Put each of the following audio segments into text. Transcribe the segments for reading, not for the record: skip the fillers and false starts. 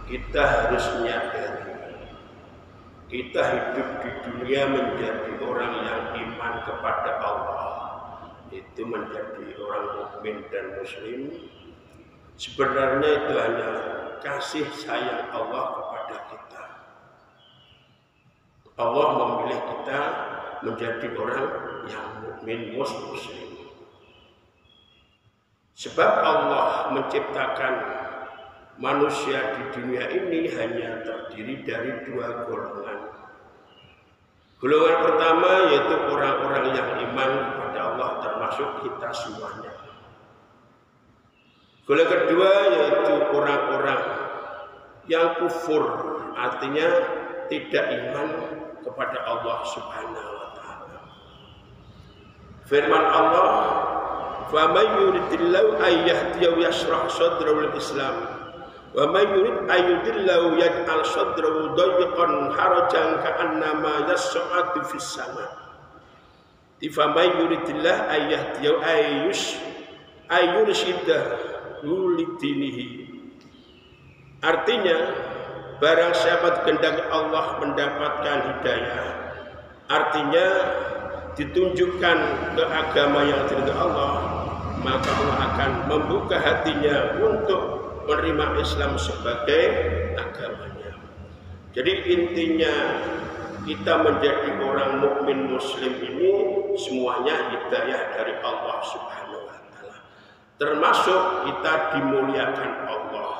kita harus menyadari kita hidup di dunia menjadi orang yang iman kepada Allah, itu menjadi orang mukmin dan muslim. Sebenarnya itu hanya kasih sayang Allah kepada kita. Allah memilih kita menjadi orang yang mukmin muslim. Sebab Allah menciptakan manusia di dunia ini hanya terdiri dari dua golongan. Golongan pertama yaitu orang-orang yang iman kepada Allah, termasuk kita semuanya. Golongan kedua yaitu orang-orang yang kufur, artinya tidak iman kepada Allah Subhanahu wa taala. Firman Allah, "Faman yuridillahu an yahdiyahu yashrah sadrahu lil-Islam, wa man yurid an yudillahu yaj'al sadrahu dayyqan harajan ka'annama yas'adu fis sama'." Faman yuridillahu an yahdiyahu ayyurshidahu lidinihi. Artinya, barang siapa dikehendaki Allah mendapatkan hidayah, artinya ditunjukkan ke agama yang diridhoi Allah, maka Allah akan membuka hatinya untuk menerima Islam sebagai agamanya. Jadi intinya kita menjadi orang mukmin muslim ini semuanya hidayah dari Allah Subhanahu wa taala. Termasuk kita dimuliakan Allah.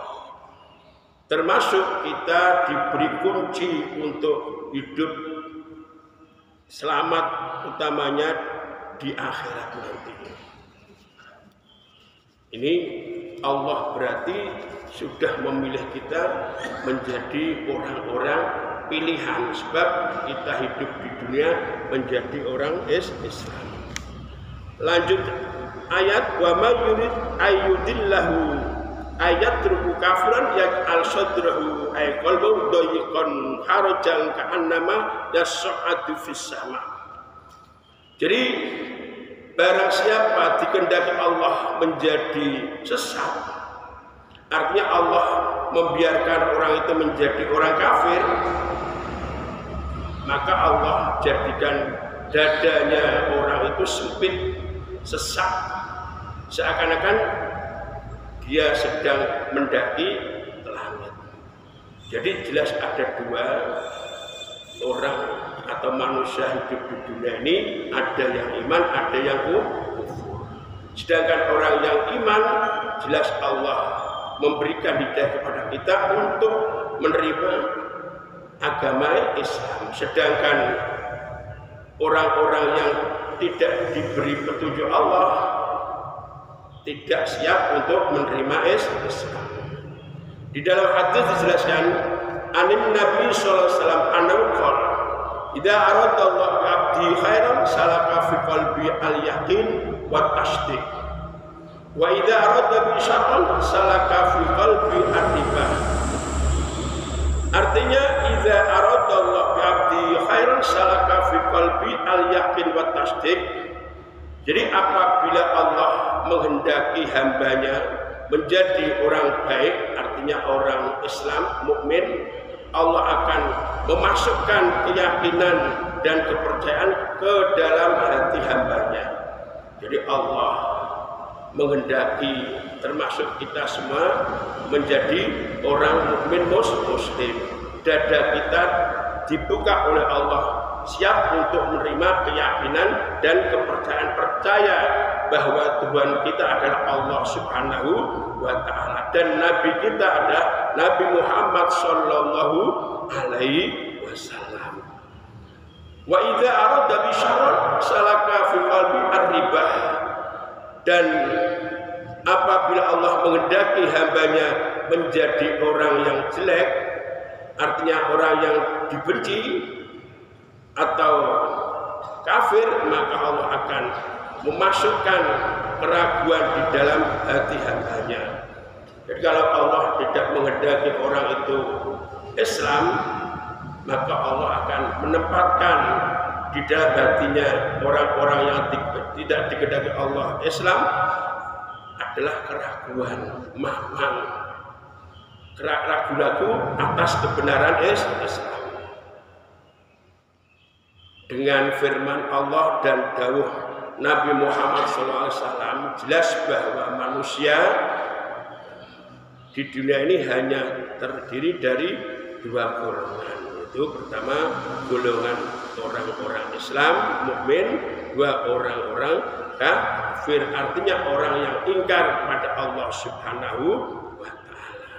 Termasuk kita diberi kunci untuk hidup selamat, utamanya di akhirat nanti. Ini Allah berarti sudah memilih kita menjadi orang-orang pilihan, sebab kita hidup di dunia menjadi orang Islam. Lanjut ayat, wa may yurid ayyudillahu ayatruku kafiran yaj'al sadrahu ay qalbahu dayyqan harajan ka'annama yas'adu fis sama'. Jadi barang siapa dikehendaki Allah menjadi sesat, artinya Allah membiarkan orang itu menjadi orang kafir, maka Allah jadikan dadanya orang itu sempit, sesak, seakan-akan dia sedang mendaki langit. Jadi jelas ada dua orang atau manusia hidup di dunia ini, ada yang iman, ada yang kufur. Sedangkan orang yang iman, jelas Allah memberikan hidayah kepada kita untuk menerima agama Islam. Sedangkan orang-orang yang tidak diberi petunjuk Allah tidak siap untuk menerima Islam. Di dalam hadis dijelaskan, anin Nabi sallallahu alaihi wasallam annahu qala, "Idza arada Allah bi 'abdi khairan salaka fi qalbi al-yaqin wa tasdiq. Wa idza arada bi syarran salaka fi qalbi at-tibah." Artinya, idza arada Allah bi 'abdi khairan salaka fi qalbi al-yaqin wa tasdiq. Jadi apabila Allah menghendaki hambanya menjadi orang baik, artinya orang Islam, mukmin, Allah akan memasukkan keyakinan dan kepercayaan ke dalam hati hambanya. Jadi Allah menghendaki termasuk kita semua menjadi orang mukmin muslim. Dada kita dibuka oleh Allah, siap untuk menerima keyakinan dan kepercayaan, percaya bahwa Tuhan kita adalah Allah Subhanahu wa taala dan Nabi kita adalah Nabi Muhammad sallallahu alaihi wasallam. Wa idza arada bi syarrin salaka fi qalbi ar-ribah. Dan apabila Allah menghendaki hambanya menjadi orang yang jelek, artinya orang yang dibenci atau kafir, maka Allah akan memasukkan keraguan di dalam hati hambanya. Jadi kalau Allah tidak menghendaki orang itu Islam, maka Allah akan menempatkan di dalam hatinya orang-orang yang tidak dikehendaki Allah Islam adalah keraguan, mamang. ragu-ragu atas kebenaran Islam. Dengan firman Allah dan dawuh Nabi Muhammad SAW jelas bahwa manusia di dunia ini hanya terdiri dari dua golongan. Itu pertama golongan orang-orang Islam mukmin, dua orang-orang kafir, artinya orang yang ingkar kepada Allah Subhanahu wa Ta'ala.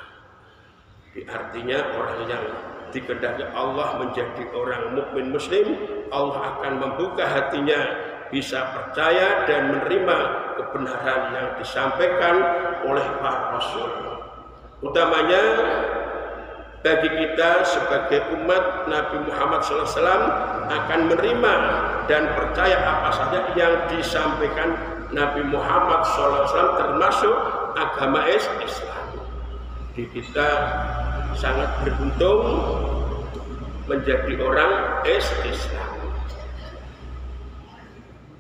Artinya orang yang dikehendaki Allah menjadi orang mukmin muslim, Allah akan membuka hatinya bisa percaya dan menerima kebenaran yang disampaikan oleh para rasul. Utamanya bagi kita sebagai umat Nabi Muhammad SAW akan menerima dan percaya apa saja yang disampaikan Nabi Muhammad SAW termasuk agama Islam. Di kita sangat beruntung menjadi orang Islam.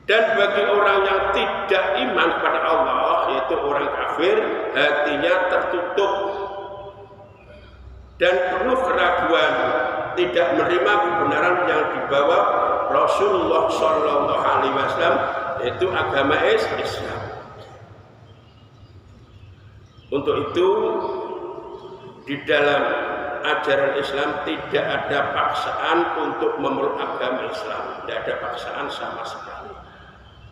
Dan bagi orang yang tidak iman kepada Allah, yaitu orang kafir, hatinya tertutup dan penuh keraguan, tidak menerima kebenaran yang dibawa Rasulullah SAW, yaitu agama Islam. Untuk itu, di dalam ajaran Islam tidak ada paksaan untuk memeluk agama Islam, tidak ada paksaan sama sekali.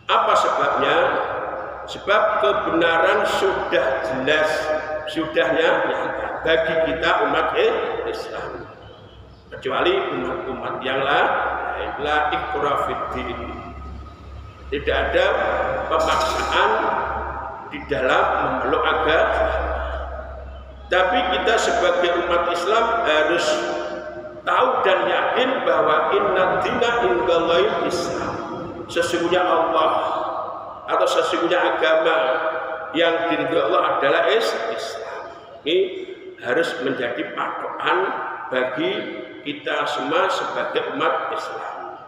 Apa sebabnya? Sebab kebenaran sudah jelas, sudah nyata bagi kita umat Islam. Kecuali umat-umat yang lain, la ikrah fiddin. Tidak ada pemaksaan di dalam memeluk agama. Tapi kita sebagai umat Islam harus tahu dan yakin bahwa inna dina indallahi Islam. Sesungguhnya Allah atau sesungguhnya agama yang diridhoi Allah adalah Islam. Ini harus menjadi patokan bagi kita semua sebagai umat Islam.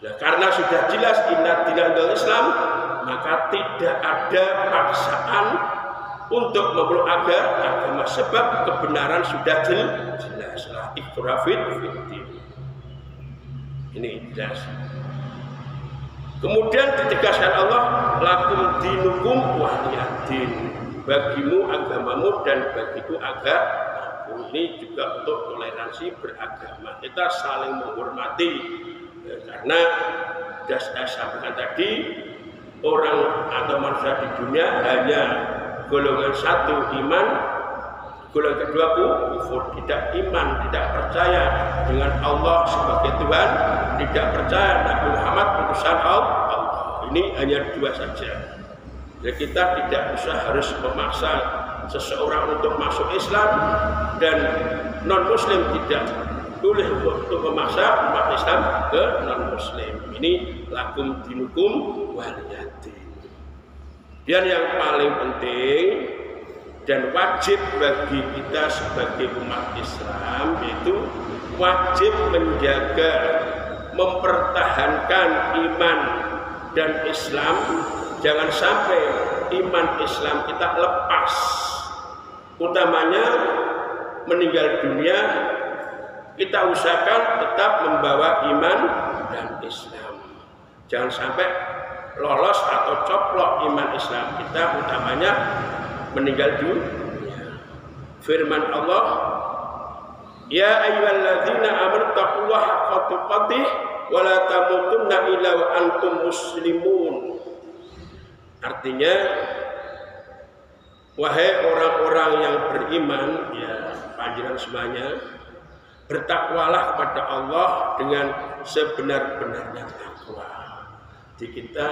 Nah, karena sudah jelas inna dina indallahi Islam, maka tidak ada paksaan untuk memeluk agama, sebab kebenaran sudah jelas. Iqra fiddin. Ini jelas. Kemudian ditegaskan Allah, lakum dinukum waliyadin. Bagimu agamamu dan bagiku agamaku. Ini juga untuk toleransi beragama. Kita saling menghormati. Karena sudah saya sampaikan tadi, orang atau manusia di dunia hanya golongan satu iman, golongan kedua kufur, tidak iman, tidak percaya dengan Allah sebagai Tuhan, tidak percaya Nabi Muhammad utusan Allah. Ini hanya dua saja. Jadi kita tidak usah harus memaksa seseorang untuk masuk Islam, dan non Muslim tidak boleh untuk memaksa umat Islam ke non Muslim. Ini lakum dinukum waliyadin. Dan yang paling penting dan wajib bagi kita sebagai umat Islam, yaitu wajib menjaga, mempertahankan iman dan Islam. Jangan sampai iman Islam kita lepas. Utamanya meninggal dunia, kita usahakan tetap membawa iman dan Islam. Jangan sampai lolos atau coplok iman Islam kita, utamanya meninggal dunia. Firman Allah, ya ayyuhalladzina amanu taqullaha haqqa tuqatih wa la tamutunna illa wa antum muslimun. Artinya, wahai orang-orang yang beriman, ya panjenengan semuanya, bertakwalah kepada Allah dengan sebenar-benarnya takwa. Di kita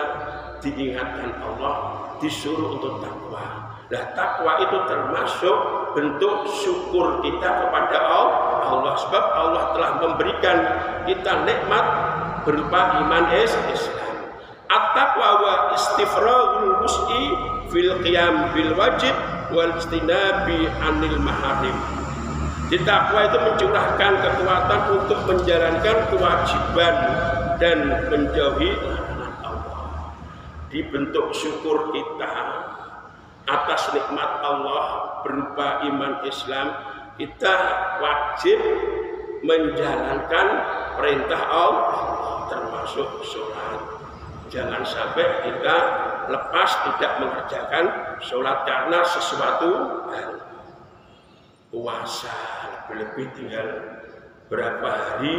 diingatkan Allah, disuruh untuk takwa. Nah, takwa itu termasuk bentuk syukur kita kepada Allah, sebab Allah telah memberikan kita nikmat berupa iman Islam. At-taqwa wa istifragul wus'i fil qiyam bil wajib wal istinabi anil maharim. Di takwa itu mencurahkan kekuatan untuk menjalankan kewajiban dan menjauhi larangan Allah. Di bentuk syukur kita atas nikmat Allah berupa iman Islam, kita wajib menjalankan perintah Allah termasuk sholat. Jangan sampai kita lepas tidak mengerjakan sholat karena sesuatu hal. Puasa, lebih-lebih tinggal berapa hari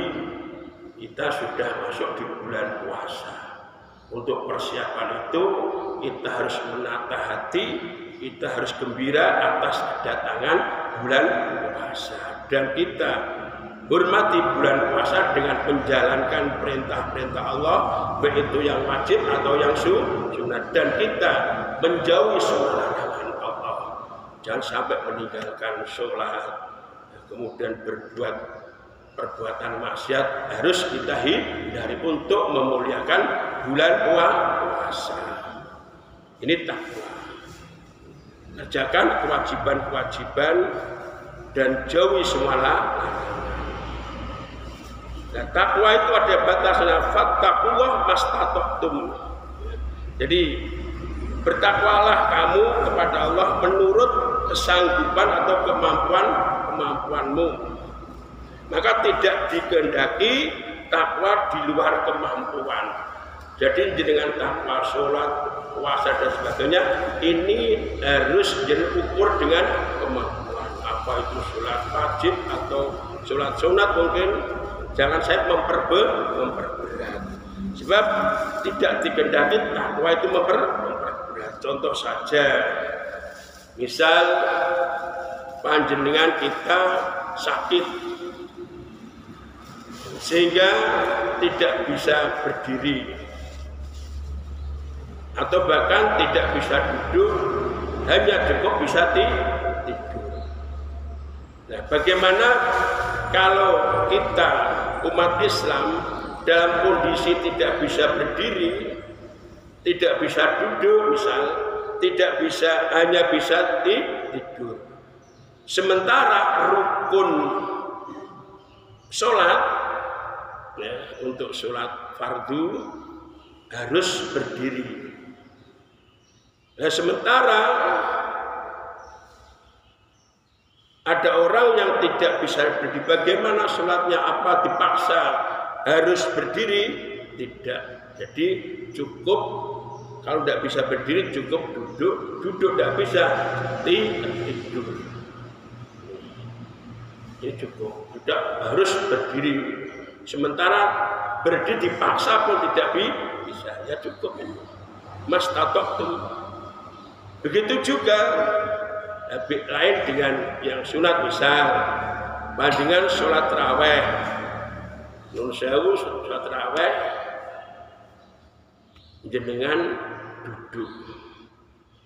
kita sudah masuk di bulan puasa. Untuk persiapan itu kita harus menata hati, kita harus gembira atas kedatangan bulan puasa, dan kita hormati bulan puasa dengan menjalankan perintah-perintah Allah, baik itu yang wajib atau yang sunat, dan kita menjauhi semua larangan Allah. Jangan sampai meninggalkan sholat kemudian berbuat perbuatan maksiat, harus kita hindari untuk memuliakan bulan puasa. Ini takwa. Kerjakan kewajiban-kewajiban dan jauhi semua larangan. Nah, takwa itu ada batasnya, fattaqullah mastata'tum. Jadi bertakwalah kamu kepada Allah menurut kesanggupan atau kemampuanmu. Maka tidak dikehendaki takwa di luar kemampuan. Jadi dengan takwa, sholat, puasa dan sebagainya, ini harus diukur dengan kemampuan. Apa itu sholat wajib atau sholat sunat, mungkin jangan saya memperberat. Sebab tidak dikehendaki takwa itu memperberat. Contoh saja, misal panjenengan kita sakit sehingga tidak bisa berdiri atau bahkan tidak bisa duduk, hanya cukup bisa tidur. Nah, bagaimana kalau kita umat Islam dalam kondisi tidak bisa berdiri, tidak bisa duduk, misal tidak bisa, hanya bisa tidur, sementara rukun sholat, ya, untuk sholat fardu harus berdiri. Nah, sementara ada orang yang tidak bisa berdiri, bagaimana sholatnya? Apa dipaksa harus berdiri? Tidak. Jadi cukup, kalau tidak bisa berdiri cukup duduk, tidak bisa tidur. Ini cukup, tidak harus berdiri. Sementara berdiri dipaksa pun tidak bisa, ya cukup ini. Mastata'tum. Begitu juga lain dengan yang sunat, misal dengan sholat taraweh. Nun sewu sholat taraweh jenengan duduk,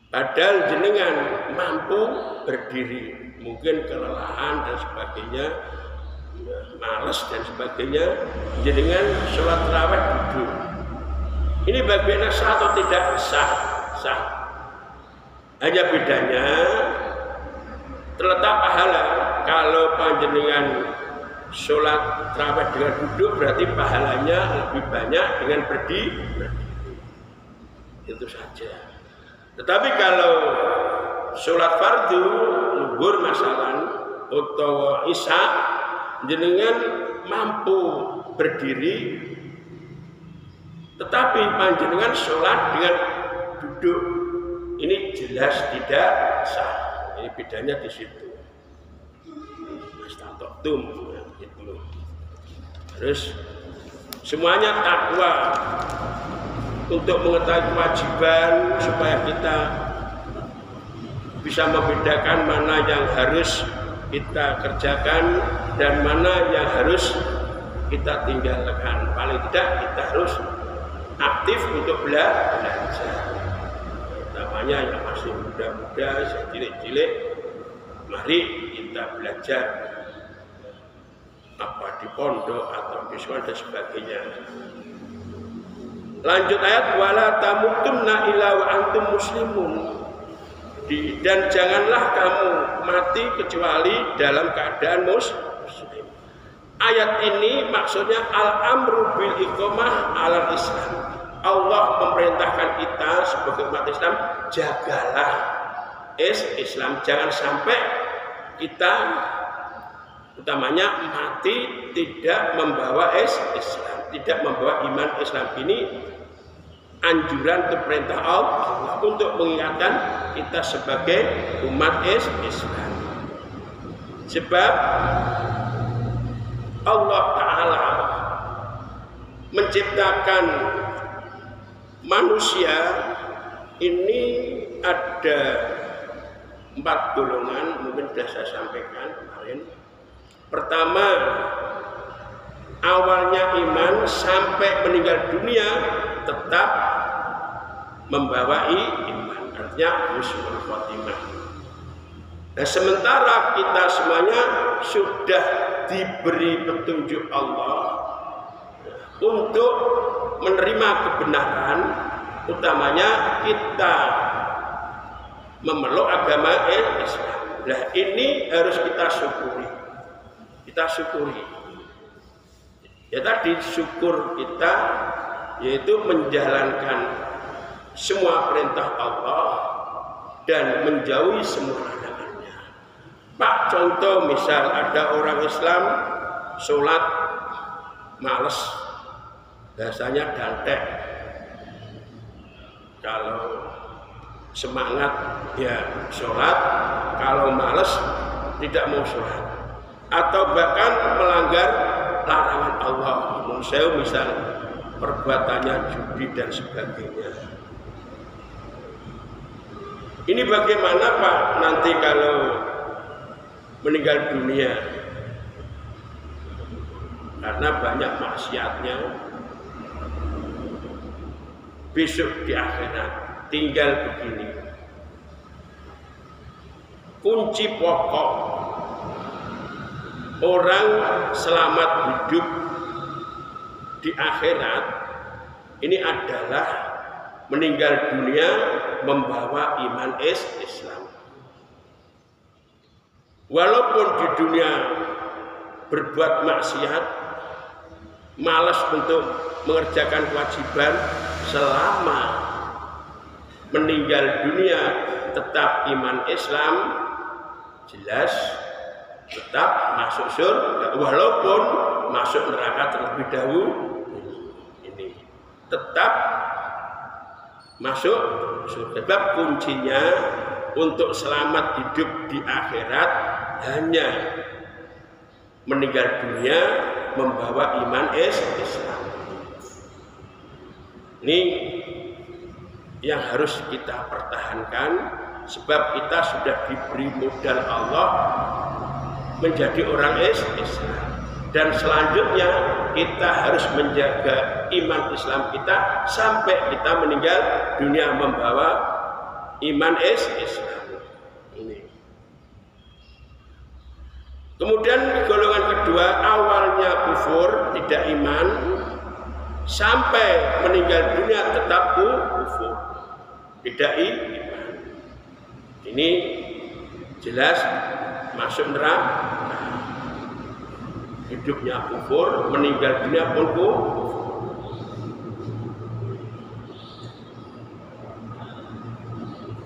padahal jenengan mampu berdiri, mungkin kelelahan dan sebagainya, malas dan sebagainya, jenengan sholat taraweh duduk. Ini bagaimana sah atau tidak? Sah. Hanya bedanya terletak pahala. Kalau panjenengan sholat tarawih dengan duduk, berarti pahalanya lebih banyak dengan berdiri. Itu saja. Tetapi kalau sholat fardu, zuhur masalan, atau isya, jenengan mampu berdiri, tetapi panjenengan sholat dengan duduk, ini jelas tidak sah. Ini bedanya di situ. Mastata'tum, gitu. Terus semuanya takwa untuk mengetahui kewajiban, supaya kita bisa membedakan mana yang harus kita kerjakan dan mana yang harus kita tinggalkan. Paling tidak kita harus aktif untuk belajar. Namanya yang masih muda-muda, cilik-cilik, mari kita belajar, apa di pondok atau di sekolah dan sebagainya. Lanjut ayat, wala tamutunna illa wa antum muslimun. Dan janganlah kamu mati kecuali dalam keadaan muslim. Ayat ini maksudnya al-amru bil iqamah alal Islam. Allah memerintahkan kita sebagai umat Islam, jagalah Islam. Jangan sampai kita utamanya mati tidak membawa Islam, tidak membawa iman Islam. Ini anjuran atau perintah Allah untuk mengingatkan kita sebagai umat Islam. Sebab Allah Ta'ala menciptakan manusia ini ada 4 golongan, mungkin sudah saya sampaikan kemarin. Pertama, awalnya iman sampai meninggal dunia tetap membawa iman, artinya husnul khotimah. Nah, sementara kita semuanya sudah diberi petunjuk Allah untuk menerima kebenaran, utamanya kita memeluk agama Islam. Nah, ini harus kita syukuri. Kita syukuri. Ya tadi syukur kita yaitu menjalankan semua perintah Allah dan menjauhi semua larangannya. Pak, contoh misal ada orang Islam sholat males, biasanya dantek. Kalau semangat ya sholat, kalau males tidak mau sholat, atau bahkan melanggar larangan Allah. Saya misal perbuatannya judi dan sebagainya. Ini bagaimana Pak nanti kalau meninggal dunia? Karena banyak maksiatnya. Besok di akhirat tinggal begini. Kunci pokok orang selamat hidup di akhirat ini adalah meninggal dunia membawa iman Islam. Walaupun di dunia berbuat maksiat, malas untuk mengerjakan kewajiban, selama meninggal dunia tetap iman Islam, jelas tetap masuk surga, walaupun masuk neraka terlebih dahulu. Ini tetap masuk surga. Sebab kuncinya untuk selamat hidup di akhirat hanya meninggal dunia membawa iman Islam. Ini yang harus kita pertahankan, sebab kita sudah diberi modal Allah menjadi orang Islam. Dan selanjutnya kita harus menjaga iman Islam kita sampai kita meninggal dunia membawa iman Islam. Ini. Kemudian golongan kedua, awalnya kufur, tidak iman, sampai meninggal dunia tetap kufur, tidak iman. Ini jelas masuk neraka. Hidupnya kufur, meninggal dunia pun kufur.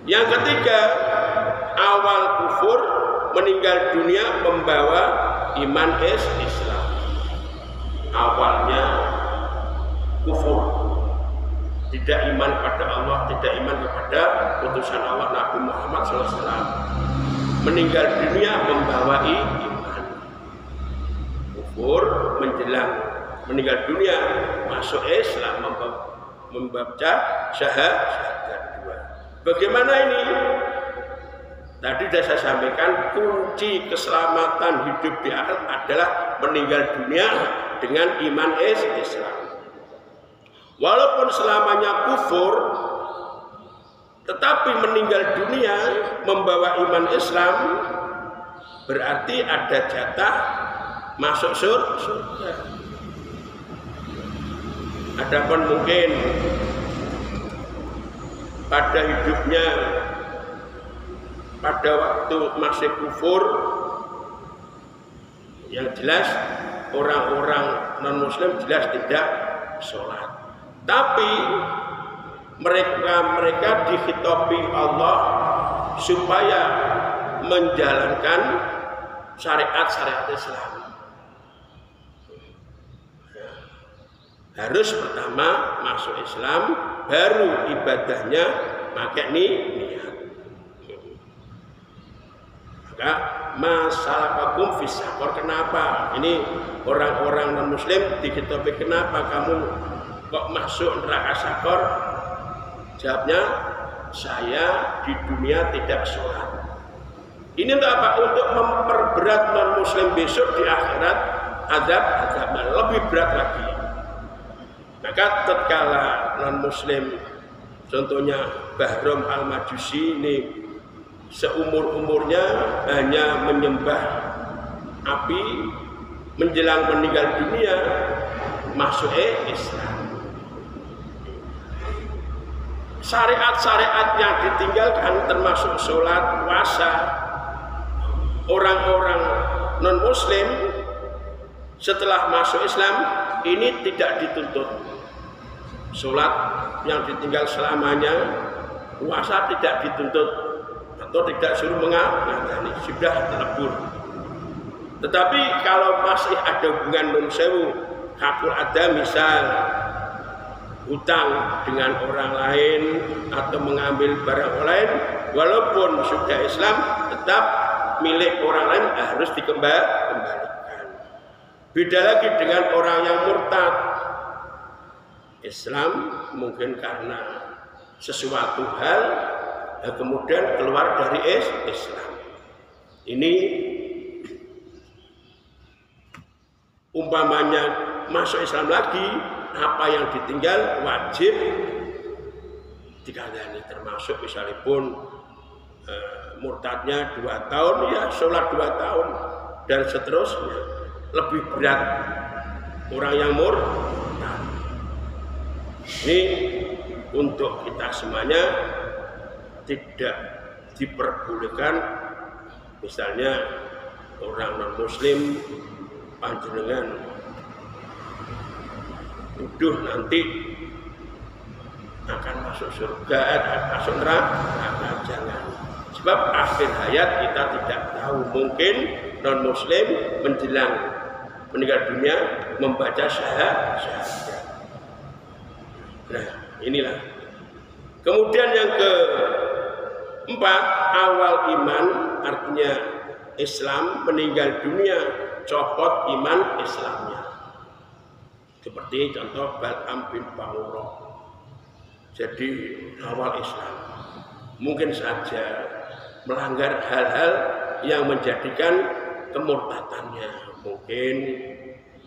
Yang ketiga, awal kufur, meninggal dunia membawa iman Islam. Awalnya kufur, tidak iman pada Allah, tidak iman kepada utusan Allah Nabi Muhammad SAW. Meninggal dunia membawa iman. Kufur menjelang meninggal dunia masuk Islam, membaca syahadat 2. Bagaimana ini? Tadi sudah saya sampaikan, kunci keselamatan hidup di akhirat adalah meninggal dunia dengan iman Islam. Walaupun selamanya kufur, tetapi meninggal dunia membawa iman Islam, berarti ada jatah masuk surga. Adapun mungkin pada hidupnya pada waktu masih kufur, yang jelas orang-orang non-muslim jelas tidak sholat. Tapi mereka dihitopi Allah supaya menjalankan syariat-syariat Islam. Harus pertama masuk Islam, baru ibadahnya pakai niat. Maka masalahkum fis sakor, kenapa ini orang-orang non muslim dikitopi kenapa kamu kok masuk neraka sakor? Jawabnya, saya di dunia tidak sholat. Ini untuk apa? Untuk memperberat non muslim besok di akhirat, azabnya lebih berat lagi. Maka tatkala non muslim, contohnya Bahrom Al-Majusi ini seumur-umurnya hanya menyembah api, menjelang meninggal dunia masuk Islam. Syariat-syariat yang ditinggalkan termasuk sholat, puasa, orang-orang non muslim setelah masuk Islam ini tidak dituntut. Sholat yang ditinggal selamanya, puasa tidak dituntut atau tidak suruh mengadani, sudah terlebur. Tetapi kalau masih ada hubungan non sewu, hakul ada misal hutang dengan orang lain atau mengambil barang orang lain, walaupun sudah Islam tetap milik orang lain harus dikembalikan. Beda lagi dengan orang yang murtad. Islam mungkin karena sesuatu hal kemudian keluar dari Islam. Ini umpamanya masuk Islam lagi, apa yang ditinggal wajib dikandani, termasuk misalnya pun murtadnya 2 tahun, ya sholat 2 tahun dan seterusnya. Lebih berat orang yang murtad. Ini untuk kita semuanya tidak diperbolehkan. Misalnya orang non muslim panjenengan tuduh nanti akan masuk surga, masuk neraka, jangan. Sebab akhir hayat kita tidak tahu, mungkin non muslim menjelang meninggal dunia membaca syahadat. Nah, inilah. Kemudian yang keempat, awal iman, artinya Islam, meninggal dunia copot iman Islamnya. Seperti contoh Bal'am bin Ba'urah. Jadi awal Islam mungkin saja melanggar hal-hal yang menjadikan kemurtadannya. Mungkin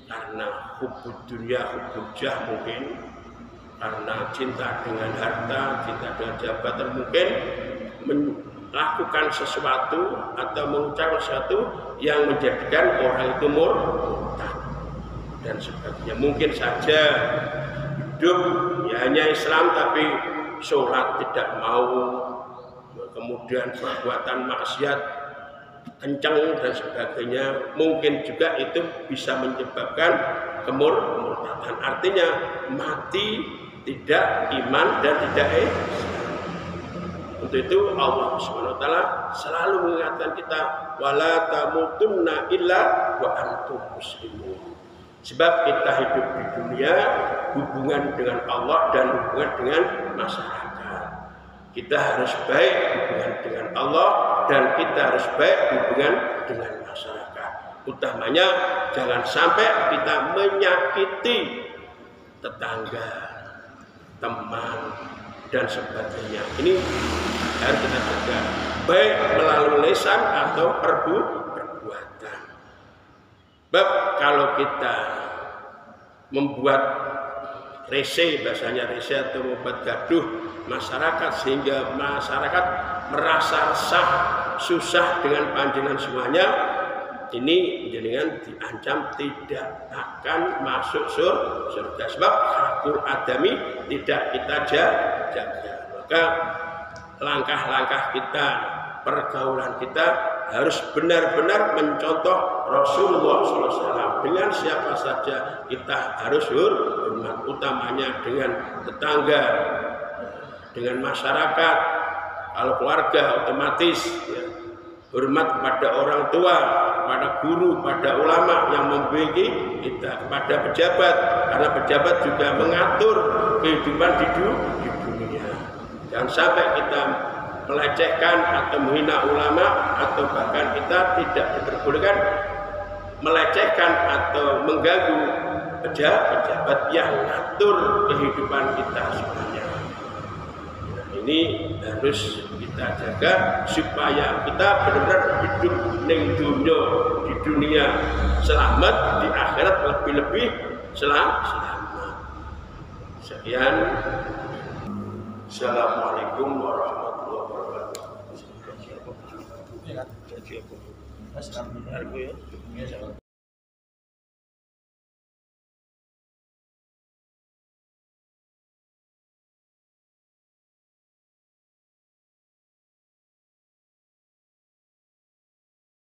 karena hubud dunia, hubud jah, mungkin karena cinta dengan harta, cinta dengan jabatan, mungkin melakukan sesuatu atau mengucapkan sesuatu yang menjadikan orang itu murtad dan sebagainya. Mungkin saja hidup ya hanya Islam tapi sholat tidak mau, kemudian perbuatan maksiat kencang dan sebagainya, mungkin juga itu bisa menyebabkan kemurtadan. Artinya mati tidak iman dan tidak Islam. Untuk itu Allah SWT selalu mengingatkan kita, wala tamutunna illa wa antum muslimun. Sebab kita hidup di dunia hubungan dengan Allah dan hubungan dengan masyarakat. Kita harus baik hubungan dengan Allah dan kita harus baik hubungan dengan masyarakat. Utamanya jangan sampai kita menyakiti tetangga, teman dan sebagainya. Ini harus kita jaga, baik melalui lisan atau perbuatan. Sebab kalau kita membuat rese, bahasanya rese atau membuat gaduh masyarakat sehingga masyarakat merasa resah, susah dengan panjenengan semuanya, ini dengan diancam tidak akan masuk surga. Sebab hakul adami tidak kita jaga. Maka langkah-langkah kita, pergaulan kita harus benar-benar mencontoh Rasulullah SAW. Dengan siapa saja kita harus hormat, utamanya dengan tetangga, dengan masyarakat, Kalau keluarga otomatis ya, hormat kepada orang tua, kepada guru, kepada ulama yang membimbing kita, kepada pejabat, karena pejabat juga mengatur kehidupan di dunia. Jangan sampai kita melecehkan atau menghina ulama, atau bahkan kita tidak diperbolehkan melecehkan atau mengganggu pejabat yang mengatur kehidupan kita semuanya. Ini harus kita jaga supaya kita benar-benar hidup di dunia selamat, di akhirat lebih-lebih selamat. Sekian. Assalamualaikum warahmatullahi wabarakatuh.